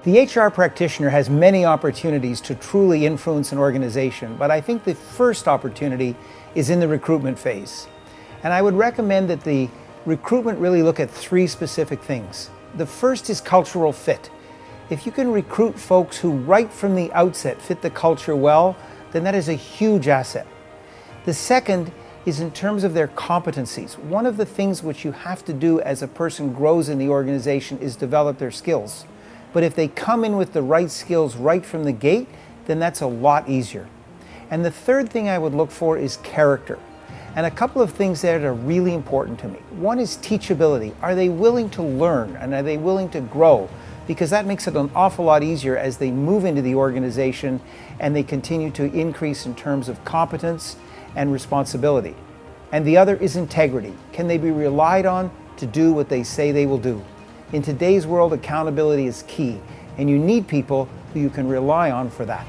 The HR practitioner has many opportunities to truly influence an organization, but I think the first opportunity is in the recruitment phase. And I would recommend that the recruitment really look at three specific things. The first is cultural fit. If you can recruit folks who right from the outset fit the culture well, then that is a huge asset. The second is in terms of their competencies. One of the things which you have to do as a person grows in the organization is develop their skills. But if they come in with the right skills right from the gate, then that's a lot easier. And the third thing I would look for is character. And a couple of things that are really important to me. One is teachability. Are they willing to learn and are they willing to grow? Because that makes it an awful lot easier as they move into the organization and they continue to increase in terms of competence and responsibility. And the other is integrity. Can they be relied on to do what they say they will do? In today's world, accountability is key, and you need people who you can rely on for that.